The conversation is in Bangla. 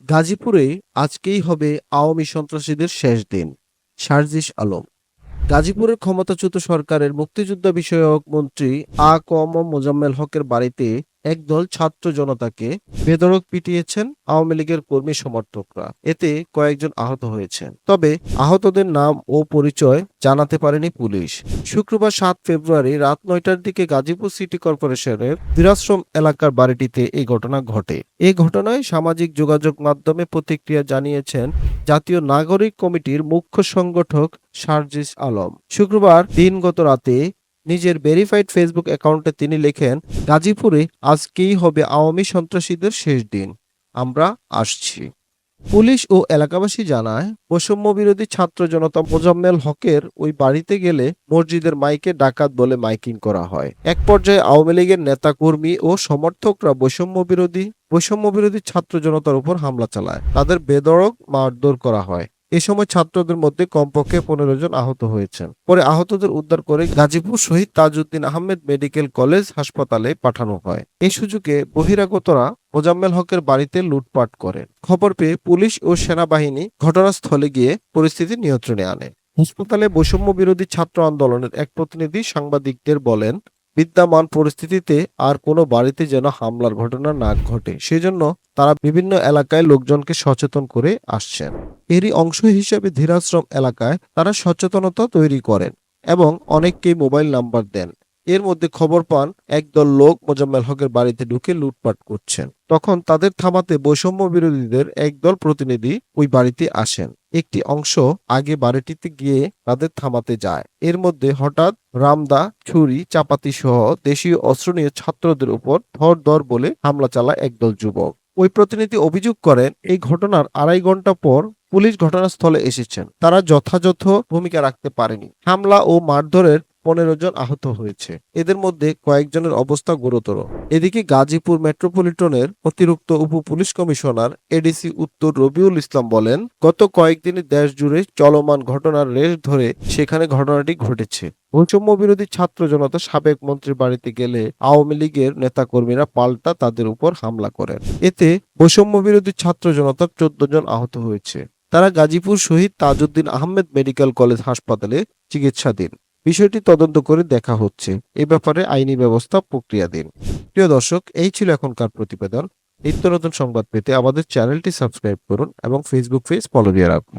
গাজীপুরে আজকেই হবে আওয়ামী সন্ত্রাসীদের শেষ দিন। শারজিস আলম। গাজীপুরের ক্ষমতাচ্যুত সরকারের মুক্তিযোদ্ধা বিষয়ক মন্ত্রী আ ক ম মোজাম্মেল হকের বাড়িতে একদল ছাত্র জনতাকে বেধড়ক পিটিয়েছেন আওয়ামী লীগের কর্মী সমর্থকরা। এতে কয়েকজন আহত হয়েছেন, তবে আহতদের নাম ও পরিচয় জানাতে পারেনি পুলিশ। শুক্রবার ৭ ফেব্রুয়ারি রাত ৯টার দিকে গাজীপুর সিটি কর্পোরেশনের বীরাশ্রম এলাকার বাড়িটিতে এই ঘটনা ঘটে। এই ঘটনায় সামাজিক যোগাযোগ মাধ্যমে প্রতিক্রিয়া জানিয়েছেন জাতীয় নাগরিক কমিটির মুখ্য সংগঠক শারজিস আলম। শুক্রবার দিনগত রাতে নিজের ভেরিফাইড ফেসবুক অ্যাকাউন্টে তিনি লেখেন, গাজীপুরে আজকেই হবে আওয়ামী সন্ত্রাসীদের শেষ দিন, আমরা আসছি। পুলিশ ও এলাকাবাসী জানায়, বৈষম্য বিরোধী ছাত্র জনতা মোজাম্মেল হকের ওই বাড়িতে গেলে মসজিদের মাইকে ডাকাত বলে মাইকিং করা হয়। এক পর্যায়ে আওয়ামী লীগের নেতাকর্মী ও সমর্থকরা বৈষম্য বিরোধী ছাত্র জনতার উপর হামলা চালায়। তাদের বেধড়ক মারধর করা হয়। এ সময় ছাত্রদের মধ্যে কমপক্ষে ১৫ জন আহত হয়েছেন। পরে আহতদের উদ্ধার করে গাজীপুর শহীদ তাজউদ্দিন আহমেদ মেডিকেল কলেজ হাসপাতালে পাঠানো হয়। এই সুযোগে বহিরাগতরা মোজাম্মেল হকের বাড়িতে লুটপাট করেন। খবর পেয়ে পুলিশ ও সেনাবাহিনী ঘটনাস্থলে গিয়ে পরিস্থিতি নিয়ন্ত্রণে আনে। হাসপাতালে বৈষম্য বিরোধী ছাত্র আন্দোলনের এক প্রতিনিধি সাংবাদিকদের বলেন, বিদ্যমান পরিস্থিতিতে আর কোনো বাড়িতে যেন হামলার ঘটনা না ঘটে, সেজন্য তারা বিভিন্ন এলাকায় লোকজনকে সচেতন করে আসছেন। এরই অংশ হিসেবে ধীরাশ্রম এলাকায় তারা সচেতনতা তৈরি করেন এবং অনেককেই মোবাইল নাম্বার দেন। এর মধ্যে খবর পান একদল লোক মোজাম্মেল হকের বাড়িতে ঢুকে লুটপাট করছেন। তখন তাদের থামাতে বৈষম্য বিরোধীদের একদল প্রতিনিধি ওই বাড়িতে আসেন। একটি অংশ আগে বাড়িটিতে গিয়ে তাদের থামাতে যায়। এর মধ্যে হঠাৎ রামদা, ছুরি, চাপাতি সহ দেশীয় অস্ত্র নিয়ে ছাত্রদের উপর ধর বলে হামলা চালায় একদল যুবক। ওই প্রতিনিধি অভিযোগ করেন, এই ঘটনার ২.৫ ঘন্টা পর পুলিশ ঘটনাস্থলে এসেছেন, তারা যথাযথ ভূমিকা রাখতে পারেনি। হামলা ও মারধরের ১৫ জন আহত হয়েছে, এদের মধ্যে কয়েকজনের অবস্থা গুরুতর। এদিকে গাজীপুর মেট্রোপলিটনের অতিরিক্ত উপ পুলিশ কমিশনার এডিসি উত্তর রবিউল ইসলাম বলেন, গত কয়েকদিনে দেশ জুড়ে চলমান ঘটনার রেশ ধরে সেখানে ঘটনাটি ঘটেছে। বৈষম্য বিরোধী ছাত্র জনতা সাবেক মন্ত্রীর বাড়িতে গেলে আওয়ামী লীগের নেতাকর্মীরা পাল্টা তাদের উপর হামলা করেন। এতে বৈষম্য বিরোধী ছাত্র জনতার ১৪ জন আহত হয়েছে। তারা গাজীপুর শহীদ তাজউদ্দিন আহমেদ মেডিকেল কলেজ হাসপাতালে চিকিৎসাধীন। বিষয়টি তদন্ত করে দেখা হচ্ছে। এ ব্যাপারে আইনি ব্যবস্থা প্রক্রিয়াধীন। প্রিয় দর্শক, এই ছিল এখনকার প্রতিবেদন। নিত্য নতুন সংবাদ পেতে আমাদের চ্যানেলটি সাবস্ক্রাইব করুন এবং ফেসবুক পেজ ফলো দিয়ে রাখুন।